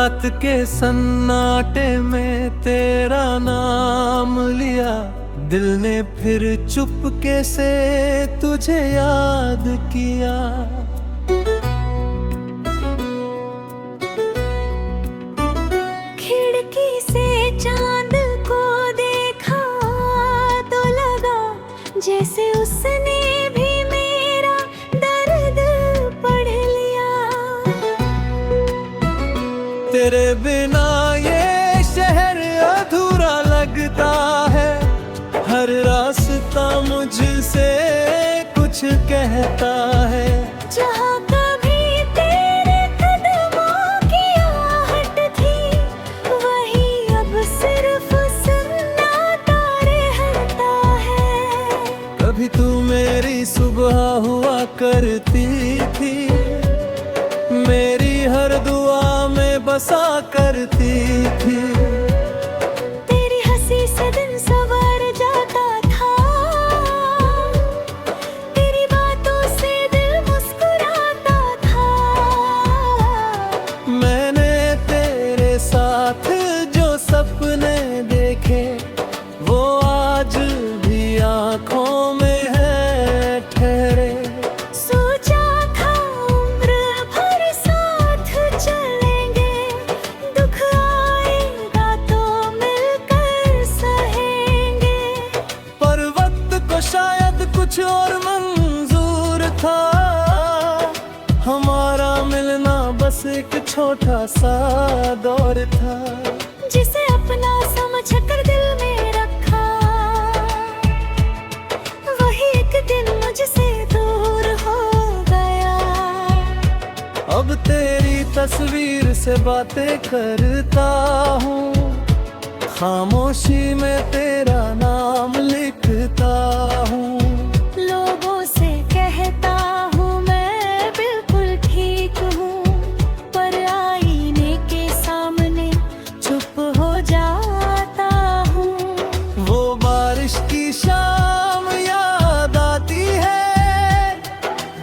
रात के सन्नाटे में तेरा नाम लिया, दिल ने फिर चुपके से तुझे याद किया। खिड़की से चांद को देखा तो लगा जैसे उसने भी मेरा दर्द पढ़ लिया। तेरे बिना ये शहर अधूरा लगता है, हर रास्ता मुझसे कुछ कहता है। जहाँ कभी तेरे कदमों की आहट थी, वही अब सिर्फ सन्नाटा रहता है। कभी तू मेरी सुबह हुआ करती थी, मेरी हर दुआ में बसा करती थी। तेरी हंसी से दिन संवर जाता था, तेरी बातों से दिल मुस्कुराता था। मैंने तेरे साथ जो सपने देखे, वो आज भी आंखों में है ठहरे। सोचा था उम्र भर साथ चलेंगे, दुख आएगा तो मिलकर सहेंगे। पर वक्त को शायद कुछ और मंजूर था, हमारा मिलना बस एक छोटा सा दौर था। जिसे अपना समझ कर दिल में रखा, वही एक दिन मुझसे दूर हो गया। अब तेरी तस्वीर से बातें करता हूँ, खामोशी में तेरा नाम लिखता हूँ। लोगों से कहता हूँ मैं बिल्कुल ठीक हूँ, पर आईने के सामने चुप हो जाता हूँ। वो बारिश की शाम याद आती है,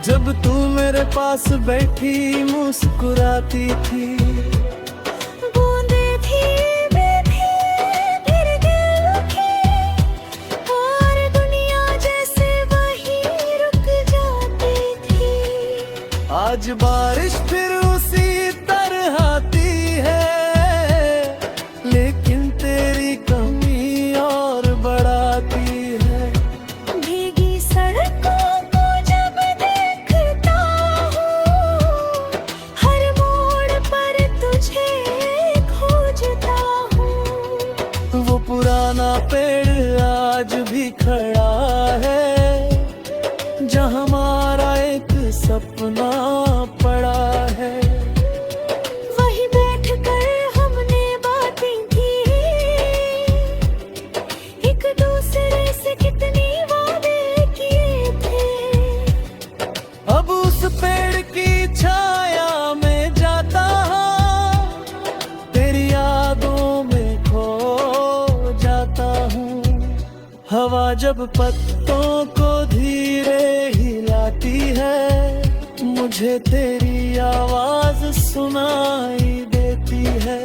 जब तू मेरे पास बैठी मुस्कुराती थी। बूंदें धीमे फिर दिल की, और दुनिया जैसे वहीं रुक जाती थी। आज बारिश फिर उसी तरह आती है, लेकिन तेरी कमी और बढ़ाती है। भीगी सड़कों को जब देखता हूँ, हर मोड़ पर तुझे खोजता हूँ। वो पुराना पेड़ आज भी खड़ा है, जहाँ हमारा एक सपना पड़ा है। वहीं बैठकर हमने बातें की, एक दूसरे से कितनी वादे किए थे। अब उस पेड़ की छाया में जाता हूँ, तेरी यादों में खो जाता हूँ। हवा जब पत्तों को धीरे हिलाती है, मुझे तेरी आवाज सुनाई देती है।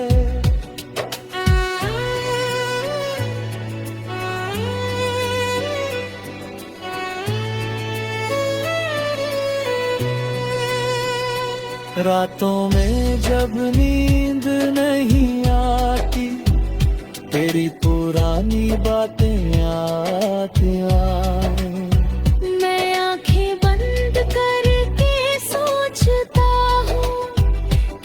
रातों में जब नींद नहीं आती, तेरी पुरानी बातें आती आए। मैं आंखें बंद करके सोचता हूँ,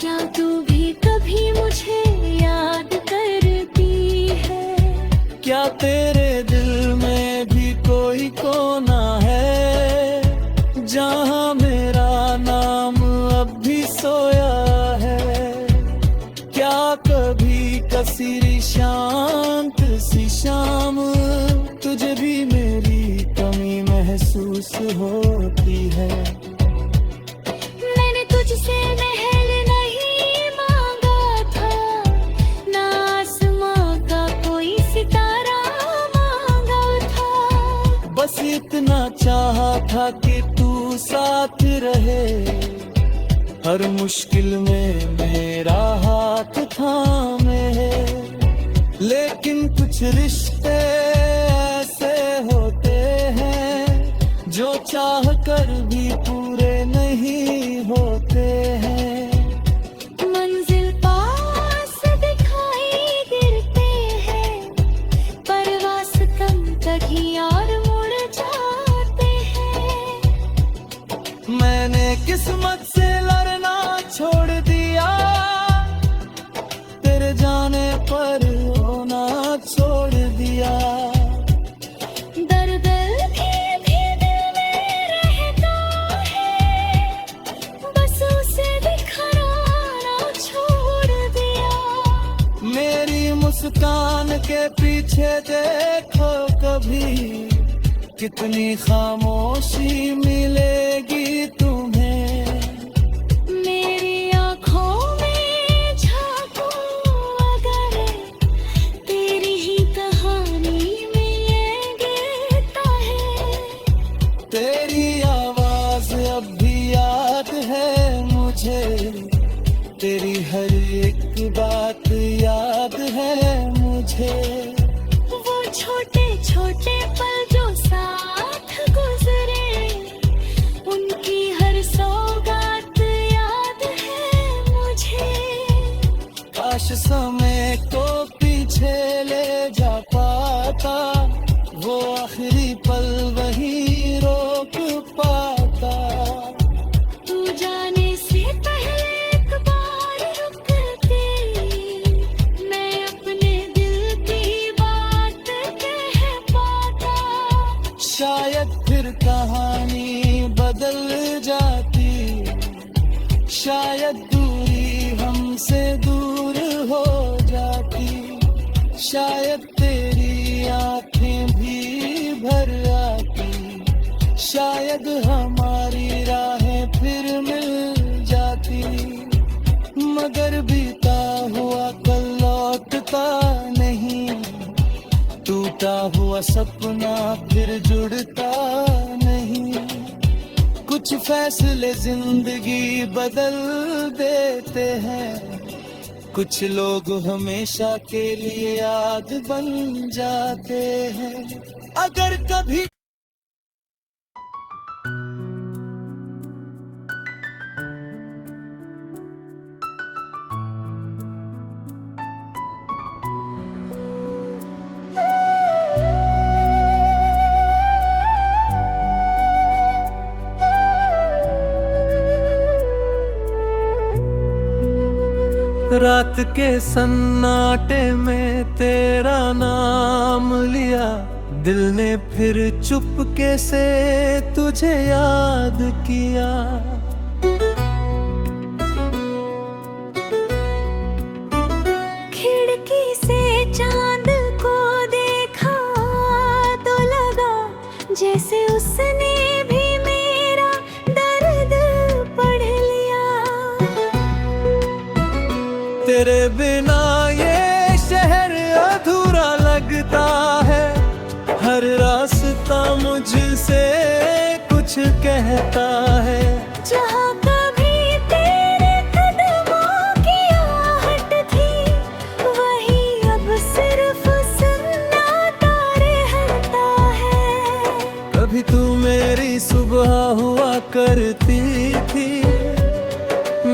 क्या तू भी कभी मुझे याद करती है? क्या तेरे दिल में भी कोई कोना है, जहाँ मेरा नाम अब भी सोया है? क्या कभी कसीरी शांत सी शाम तुझे भी मेरी कमी महसूस होती है? मैंने तुझसे महल नहीं मांगा था, ना आसमां का कोई सितारा मांगा था। बस इतना चाहा था कि तू साथ रहे, हर मुश्किल में मेरा हाथ थामे है। लेकिन कुछ रिश्ते ऐसे होते हैं जो चाह कर भी पूरे नहीं होते हैं। मंजिल पास दिखाई गिरते हैं, परवास कम कहीं और मुड़ जाते हैं। मैंने किस्मत से लड़ना छोड़ दिया, तेरे जाने पर रोना छोड़ दिया। दर्द भी दिल में रहता है, बस उसे बिखराना छोड़ दिया। मेरी मुस्कान के पीछे देखो कभी, कितनी खामोशी मिलेगी तुम्हें। मेरी आँखों में झांको अगर, तेरी ही कहानी में ये गिरता है। तेरी आवाज अब भी याद है मुझे, तेरी हर एक बात याद है मुझे। वो छोटे छोटे पल जो साथ गुजरे, उनकी हर सौगात याद है मुझे। काश समय को पीछे ले जा पाता, वो आखिरी पल वही रोक पाता। तू जाने से पहले एक बार रुक के, मैं अपने दिल की बात कह पाता। शायद फिर कहानी बदल जाती, शायद दूरी हमसे दूर हो जाती। शायद तेरी आंखें भी भर आती, शायद हमारी राहें फिर मिल जाती। मगर बीता हुआ कल लौटता नहीं, टूटा हुआ सपना फिर जुड़ता नहीं। कुछ फैसले जिंदगी बदल देते हैं, कुछ लोग हमेशा के लिए याद बन जाते हैं। अगर कभी रात के सन्नाटे में तेरा नाम लिया, दिल ने फिर चुपके से तुझे याद किया। खिड़की से चांद को देखा तो लगा जैसे उसने भी मेरा दर्द पढ़ लिया। तेरे बिना ये शहर अधूरा लगता है, हर रास्ता मुझसे कुछ कहता है। जहाँ कभी तेरे कदमों की आहट थी, वही अब सिर्फ सन्नाटा रहता है। कभी तू मेरी सुबह हुआ करती थी,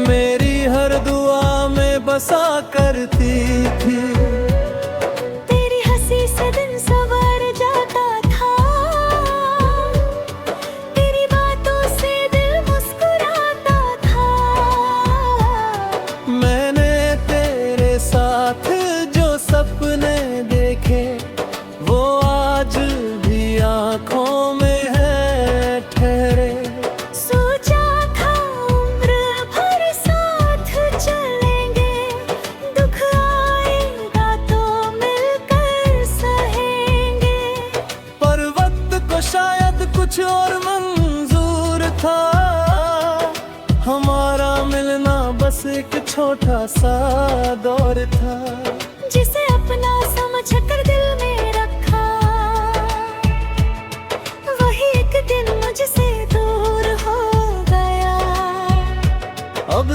मेरी हर दुआ में बसा करती थी। तेरी हंसी से दिन संवर जाता था, तेरी बातों से दिल मुस्कुराता था। मैंने तेरे साथ जो सपने देखे, वो आज भी आंखों में है ठहरे। सोचा था उम्र भर साथ चलेंगे, दुख आएगा तो मिलकर सहेंगे। पर वक्त को शायद कुछ और मंजूर था, हमारा मिलना बस एक छोटा सा दौर था। जिसे अपना समझ कर दिल में रखा, वही एक दिन मुझसे दूर हो गया। अब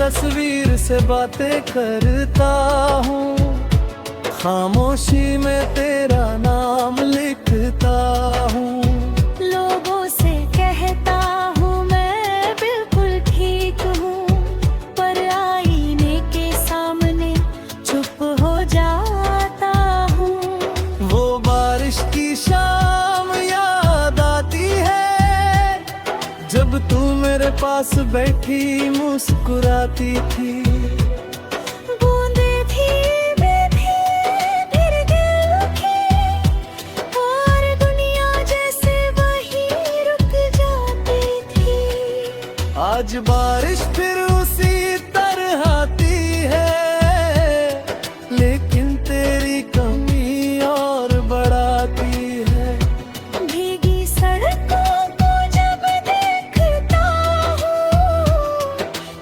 तस्वीर से बातें करता हूँ, खामोशी में तेरा नाम लिखता हूँ। लोगों से कहता हूँ मैं बिल्कुल ठीक हूँ, पर आईने के सामने चुप हो जाता हूँ। वो बारिश की शाम याद आती है, जब तू मेरे पास बैठी मुस्कुराती थी। बूंदें धीमे फिर गिर उठी, और दुनिया जैसे वहीं रुक जाती थी। आज बारिश फिर उसी तरह आती है, लेकिन तेरी कमी और बढ़ाती है। भीगी सड़कों को जब देखता हूँ,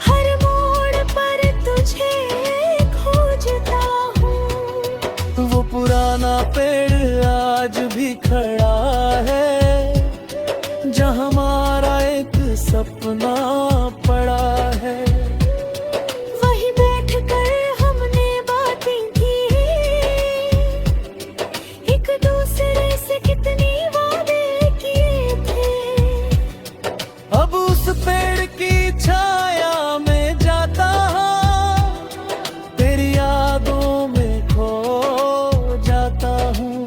हर मोड़ पर तुझे खोजता हूँ। वो पुराना पेड़ आज भी खड़ा है, जहाँ हमारा एक सपना पड़ा है। वहीं बैठकर हमने बातें की, एक दूसरे से कितनी वादे किए थे। अब उस पेड़ की छाया में जाता हूँ, तेरी यादों में खो जाता हूँ।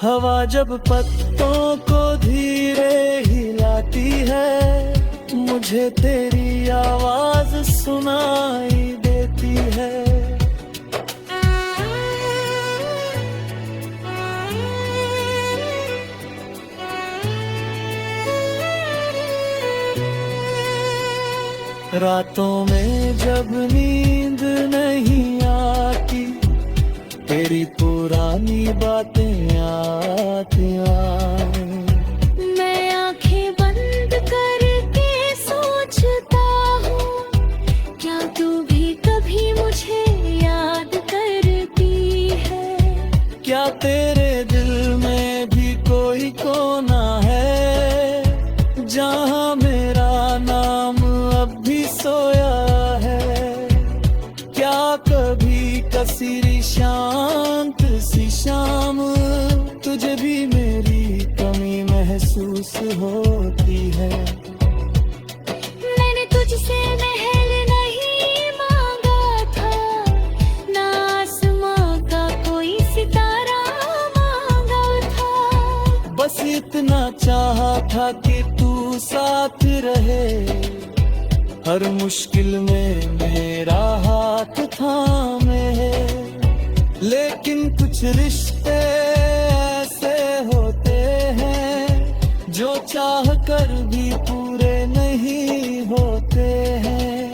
हवा जब पत्तों को धीरे हिलाती है, मुझे तेरी आवाज सुनाई देती है। रातों में जब नींद नहीं आती, तेरी पुरानी बातें आती हैं। मैं आंखें बंद करके सोचता हूँ, क्या तू भी कभी मुझे याद करती है? क्या तेरे दिल में भी कोई कोना है, जहाँ मेरा नाम अब भी सोया है? क्या कभी कसीरी शांत सी शाम तुझे भी मेरी कमी महसूस होती है? मैंने तुझसे महल नहीं मांगा था, ना आसमां का कोई सितारा मांगा था। बस इतना चाहा था कि तू साथ रहे, हर मुश्किल में मेरा हाथ थामे। लेकिन कुछ रिश्ते ऐसे होते हैं, जो चाह कर भी पूरे नहीं होते हैं।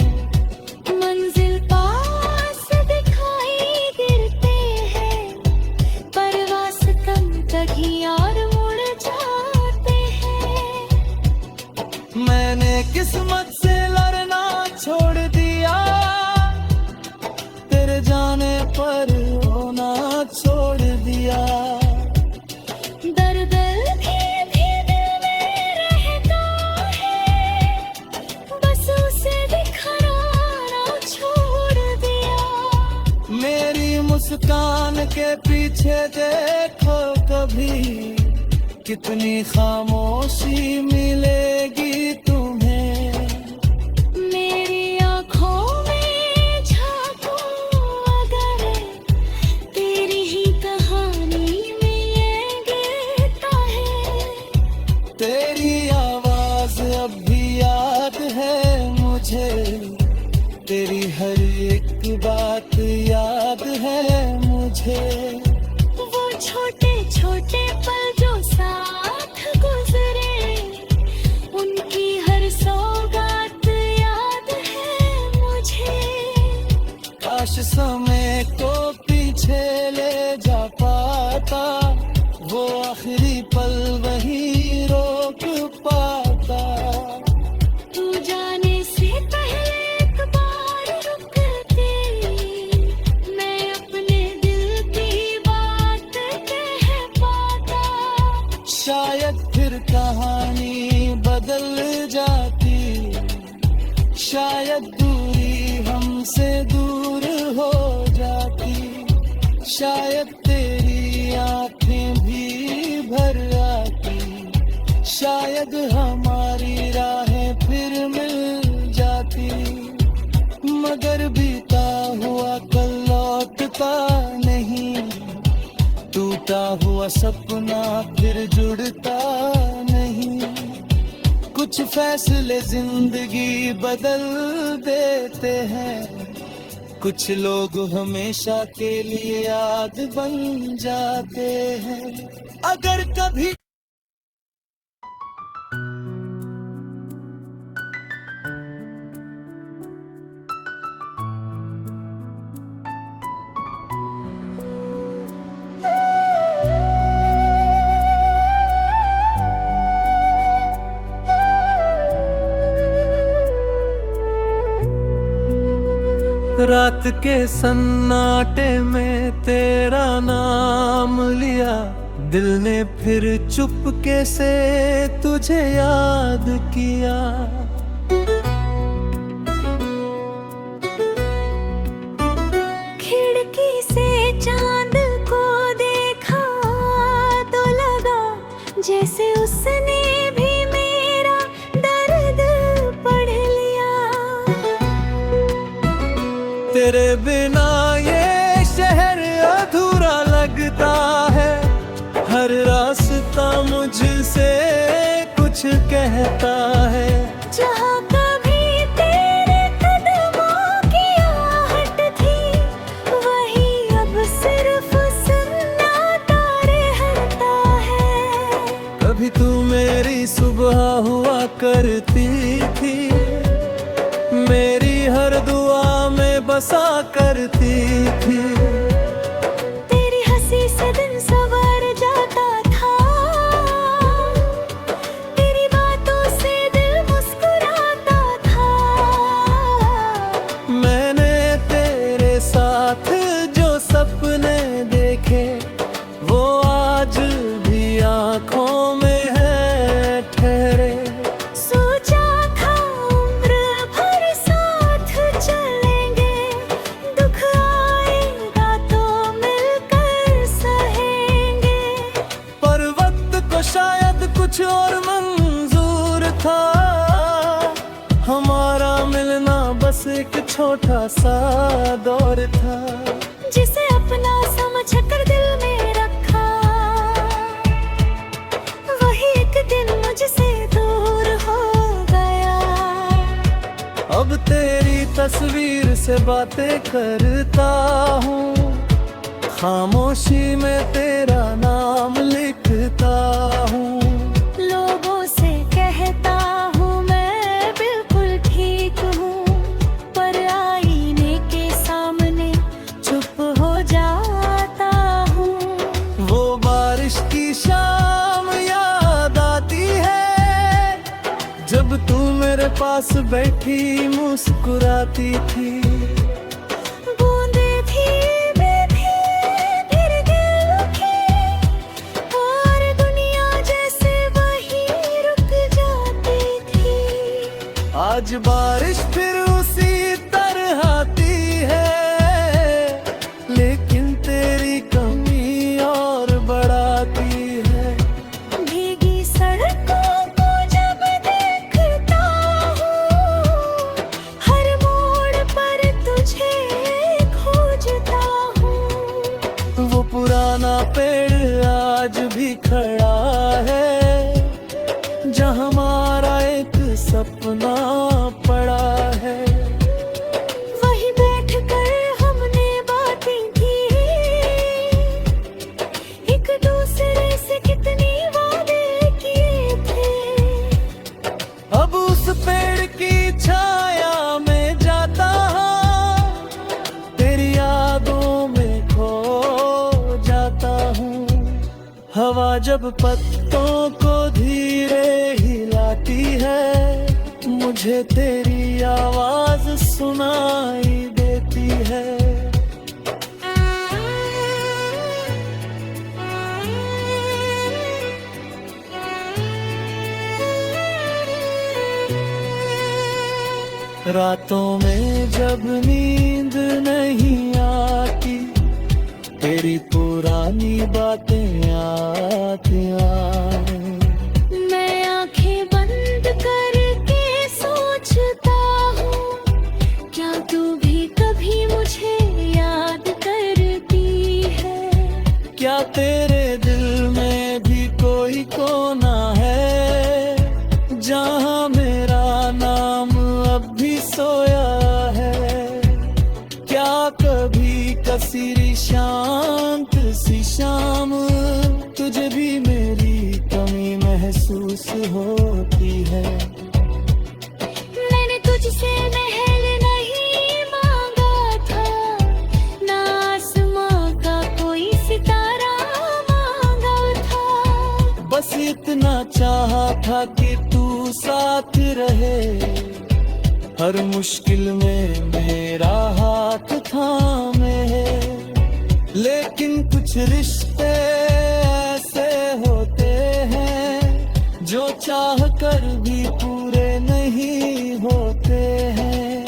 मंजिल पास दिखाई गिरते हैं, पर वास्तव कहीं और मुड़ जाते हैं। मैंने किस्मत से लड़ना छोड़ दिया, तेरे जाने पर रोना छोड़ दिया। दर्द भी दिल में रहता है, बस उसे बिखराना छोड़ दिया। मेरी मुस्कान के पीछे देखो कभी, कितनी खामोशी मिलेगी तुम्हें। मेरी आँखों में झांको अगर, तेरी ही कहानी में ये गीता है। तेरी आवाज अब भी याद है मुझे, तेरी हर एक बात याद है मुझे। वो छोटे छोटे पल जो साथ गुजरे, उनकी हर सौगात याद है मुझे। काश समय को पीछे ले जा पाता, वो आखिरी पल वही रोक पाता। तू जाने से पहले एक बार रुक के, मैं अपने दिल की बात कह पाता। शायद फिर कहानी बदल जाती, शायद दूरी हमसे दूर हो जाती, शायद तेरी आंखें भी भर आती, शायद हमारी राहें फिर मिल जाती। मगर बीता हुआ कल लौटता नहीं, टूटा हुआ सपना फिर जुड़ता नहीं। कुछ फैसले जिंदगी बदल देते हैं, कुछ लोग हमेशा के लिए याद बन जाते हैं। अगर कभी रात के सन्नाटे में तेरा नाम लिया, दिल ने फिर चुपके से तुझे याद किया। खिड़की से चांद को देखा तो लगा जैसे उसने भी मेरा दर्द पढ़ लिया। तेरे बिना ये शहर अधूरा लगता है, हर रास्ता मुझसे कुछ कहता है। जहाँ कभी तेरे कदमों की आहट थी, वही अब सिर्फ सन्नाटा रहता है। कभी तू मेरी सुबह हुआ करती थी, मेरी हर दुआ में बसा करती थी। तेरी हंसी से दिन संवर जाता था, तेरी बातों से दिल मुस्कुराता था। मैंने तेरे साथ जो सपने देखे, वो आज भी आंखों में है ठहरे। सोचा था उम्र भर साथ चलेंगे, दुख आएगा तो मिलकर सहेंगे। पर वक्त को शायद कुछ और मंजूर था, हमारा मिलना बस एक छोटा सा दौर था। जिसे अपना समझ कर दिल में रखा, वही एक दिन मुझसे दूर हो गया। अब तेरी तस्वीर से बातें करता हूँ, खामोशी में तेरा नाम लिखता हूँ। लोगों से कहता हूँ मैं बिल्कुल ठीक हूँ, पर आईने के सामने चुप हो जाता हूँ। वो बारिश की शाम याद आती है, जब तू मेरे पास बैठी मुस्कुराती थी। बूंदें धीमे फिर दिल रुके, और दुनिया जैसे वहीं रुक जाती थी। आज बारिश फिर उसी तरह आती है, लेकिन तेरी कमी और बढ़ाती है। भीगी सड़कों को जब देखता हूँ, हर मोड़ पर तुझे खोजता हूँ। वो पुराना पेड़ आज भी खड़ा है, जहाँ हमारा एक सपना पड़ा है। वहीं बैठकर हमने बातें की, एक दूसरे से कितनी वादे किए थे। अब उस पेड़ की छाया में जाता हूँ, तेरी यादों में खो जाता हूँ। हवा जब पत्तों को धीरे हिलाती है, मुझे तेरी आवाज सुनाई देती है। रातों में जब नींद नहीं आती, तेरी पुरानी बातें आती आए। मैं आंखें बंद करके सोचता हूँ, क्या तू भी कभी मुझे याद करती है? क्या तेरे दिल में भी कोई कोना है, जहाँ मेरा नाम अब भी सोया है? क्या कभी कसीरी शांत सी शाम तुझे भी मेरी कमी महसूस होती है? मैंने तुझसे महल नहीं मांगा था, ना आसमां का कोई सितारा मांगा था। बस इतना चाहा था कि तू साथ रहे, हर मुश्किल में मेरा हाथ थामे। लेकिन कुछ रिश्ते ऐसे होते हैं जो चाह कर भी पूरे नहीं होते हैं।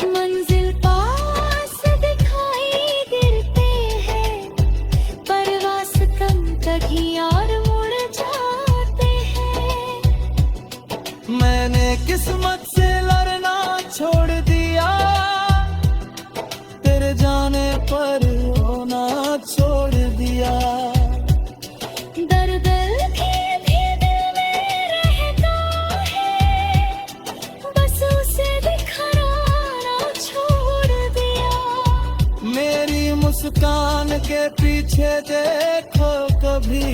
मंजिल पास दिखाई गिरते हैं, परवास कम कहीं और मुड़ जाते हैं। मैंने किस्मत से लड़ना छोड़ दिया, तेरे जाने पर रोना छोड़ दिया। दर्द भी दिल में रहता है, बस उसे दिखलाना छोड़ दिया। मेरी मुस्कान के पीछे देखो कभी,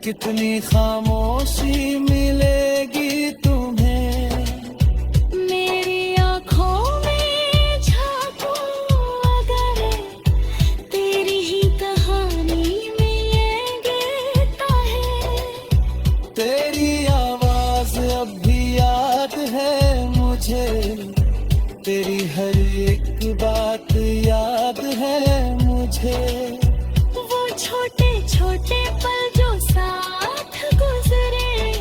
कितनी खामोशी मिलेगी तुम्हें। मेरी आँखों में झांको अगर, तेरी ही कहानी में ये गिरता है। तेरी आवाज अब भी याद है मुझे, तेरी हर एक बात याद है मुझे। वो छोटे छोटे पल जो साथ गुजरे,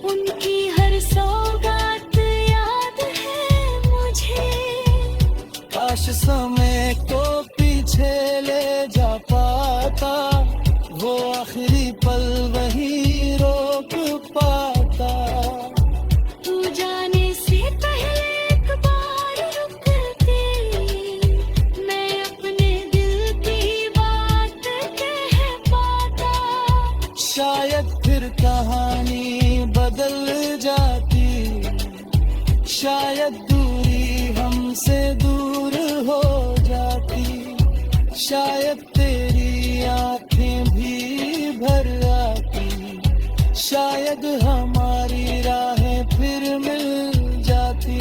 उनकी हर सौगात याद है मुझे। काश समय को पीछे ले जा पाता, वो आखिरी पल वही रोक पाता। तू जाने से पहले एक बार रुक के, मैं अपने दिल की बात कह पाता। शायद फिर कहानी बदल जाती, शायद दूरी हमसे दूर हो जाती, शायद तेरी आंखें भी भर आती, शायद हमारी राहें फिर मिल जाती।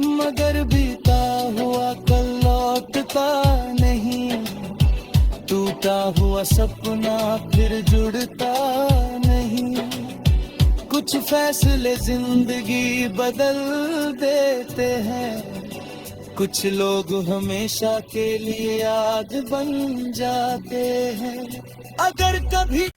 मगर बीता हुआ कल लौटता नहीं, टूटा हुआ सपना फिर जुड़ता नहीं। कुछ फैसले जिंदगी बदल देते हैं, कुछ लोग हमेशा के लिए याद बन जाते हैं। अगर कभी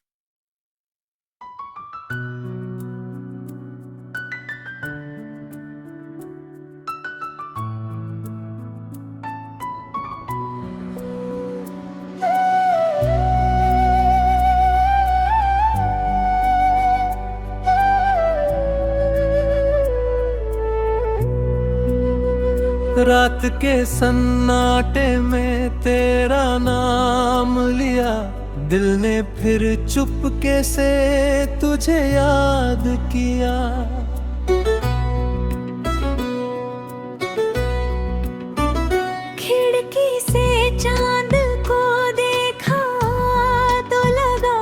रात के सन्नाटे में तेरा नाम लिया, दिल ने फिर चुपके से तुझे याद किया। खिड़की से चांद को देखा तो लगा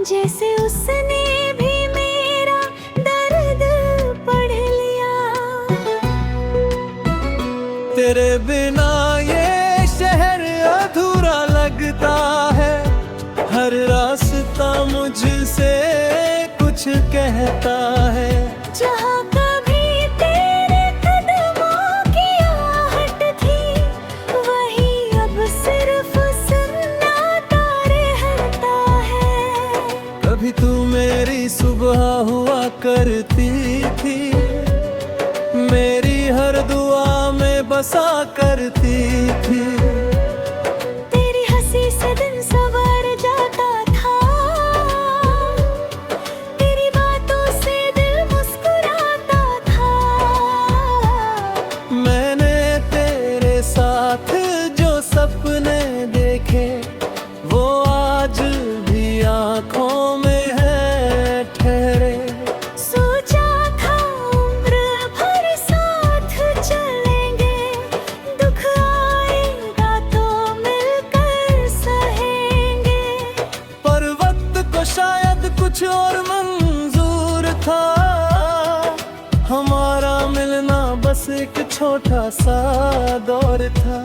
जैसे उसने भी मेरा दर्द पढ़ लिया। तेरे बिना ये शहर अधूरा लगता है, हर रास्ता मुझसे कुछ कहता है। जहाँ कभी तेरे कदमों की आहट थी, वही अब सिर्फ सन्नाटा रहता है। कभी तू मेरी सुबह हुआ करती थी, मेरी हर दुआ में बसा करती थी। तेरी हंसी से दिन संवर जाता था, तेरी बातों से दिल मुस्कुराता था। मैंने तेरे साथ जो सपने देखे वो आज भी आंखों में है ठहरे। सोचा था उम्र भर साथ चलेंगे, दुख आएगा तो मिलकर सहेंगे। पर वक्त को शायद कुछ और मंजूर था, हमारा मिलना बस एक छोटा सा दौर था।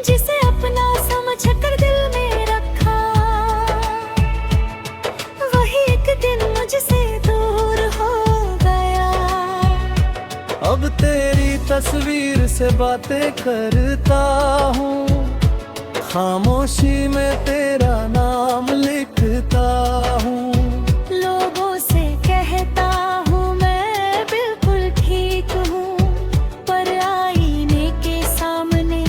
जिसे अपना समझ कर दिल में रखा, वही एक दिन मुझसे दूर हो गया। अब तेरी तस्वीर से बातें करता हूँ, खामोशी में तेरा नाम लिखता हूँ। लोगों से कहता हूँ मैं बिल्कुल ठीक हूँ, पर आईने के सामने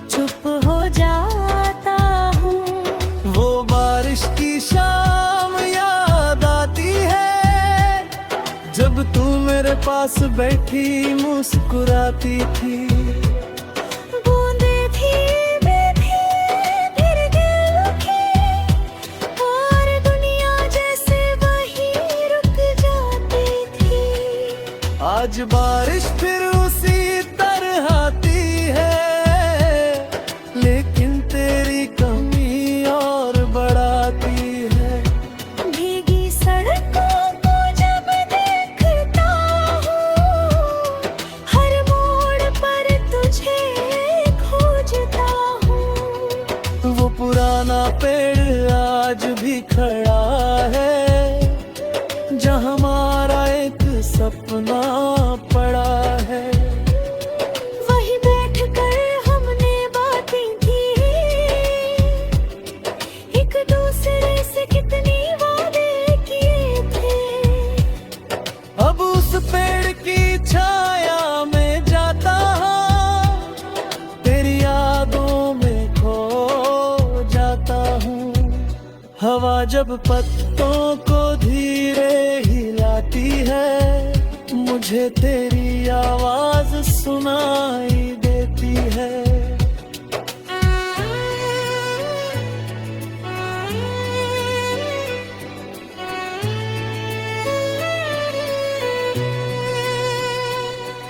चुप हो जाता हूँ। वो बारिश की शाम याद आती है, जब तू मेरे पास बैठी मुस्कुराती थी। बूंदें थी बेथी, फिर गिर उठी, और दुनिया जैसे वहीं रुक जाती थी। आज बारिश फिर उसी तरह आती है, लेकिन तेरी कमी और बढ़ाती है। भीगी सड़कों को जब देखता हूँ, हर मोड़ पर तुझे खोजता हूँ। वो पुराना पेड़ आज भी खड़ा है, जहाँ हमारा एक सपना पड़ा है। वहीं बैठकर हमने बातें की, एक दूसरे से कितनी वादे किए थे। अब उस पेड़ की छाया में जाता हूँ, तेरी यादों में खो जाता हूँ। हवा जब पत्तों को धीरे हिलाती है, मुझे तेरी आवाज सुनाई देती है।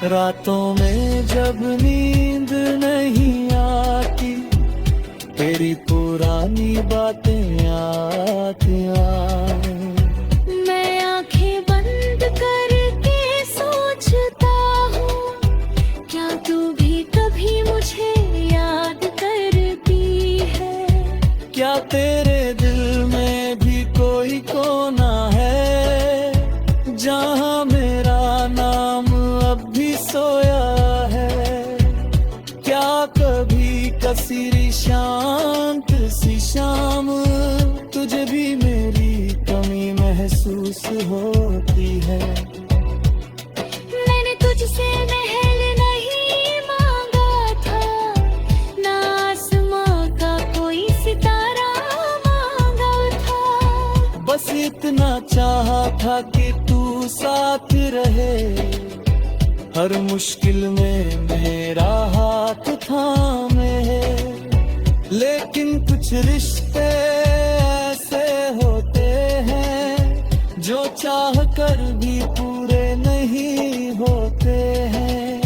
रातों में जब नींद नहीं आती, तेरी पुरानी बातें आती आए। मैं आंखें बंद करके सोचता हूँ, क्या तू भी कभी मुझे याद करती है? क्या तेरे दिल में भी कोई कोना है, जहाँ मेरा नाम अब भी सोया है? क्या कभी कसीरी शांत सी शाम तुझे भी मेरी कमी महसूस होती है? मैंने तुझसे महल नहीं मांगा था, ना आसमां का कोई सितारा मांगा था। बस इतना चाहा था कि तू साथ रहे, हर मुश्किल में मेरा हाथ थामे। लेकिन कुछ रिश्ते ऐसे होते हैं, जो चाह कर भी पूरे नहीं होते हैं।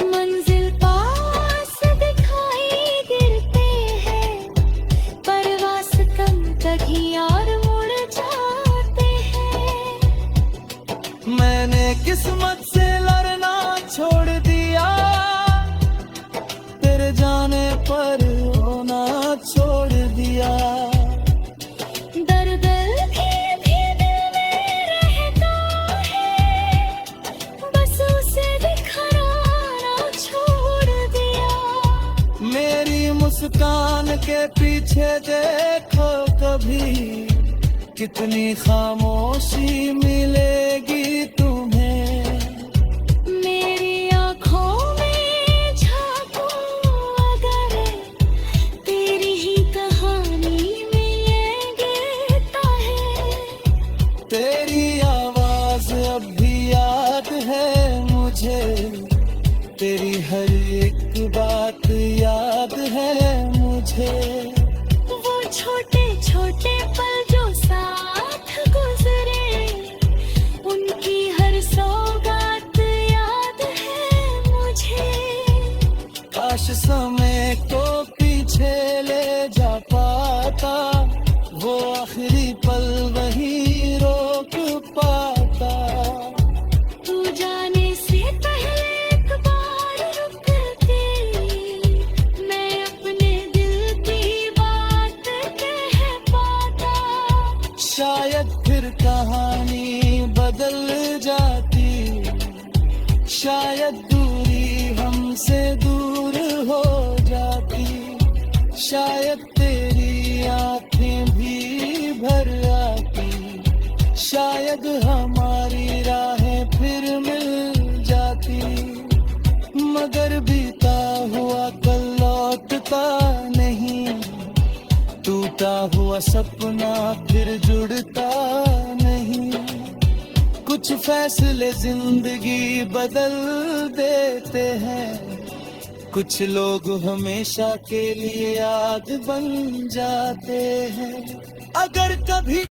मंजिल पास दिखाई गिरते हैं, परवास कम कहीं और मुड़ जाते हैं। मैंने किस्मत से लड़ना छोड़ दिया, तेरे जाने पर रोना छोड़ दिया। दर्द भी दिल में रहता है, बस उसे बिखराना छोड़ दिया। मेरी मुस्कान के पीछे देखो कभी, कितनी खामोशी मिलेगी तुम्हें। मेरी तेरी आवाज अब भी याद है मुझे, तेरी हर एक बात याद है मुझे। वो छोटे छोटे पल जो साथ गुजरे, उनकी हर सौगात याद है मुझे। काश समय को पीछे ले जा पाता, वो आखिरी पल वही रोक पाता। तू जाने से पहले एक बार रुक के मैं अपने दिल की बात कह पाता। शायद फिर कहानी बदल जाती, शायद दूरी हमसे दूर हो जाती, शायद तेरी आंखें भी भर आती, शायद हमारी राहें फिर मिल जाती। मगर बीता हुआ कल लौटता नहीं, टूटा हुआ सपना फिर जुड़ता नहीं। कुछ फैसले जिंदगी बदल देते हैं, कुछ लोग हमेशा के लिए याद बन जाते हैं। अगर कभी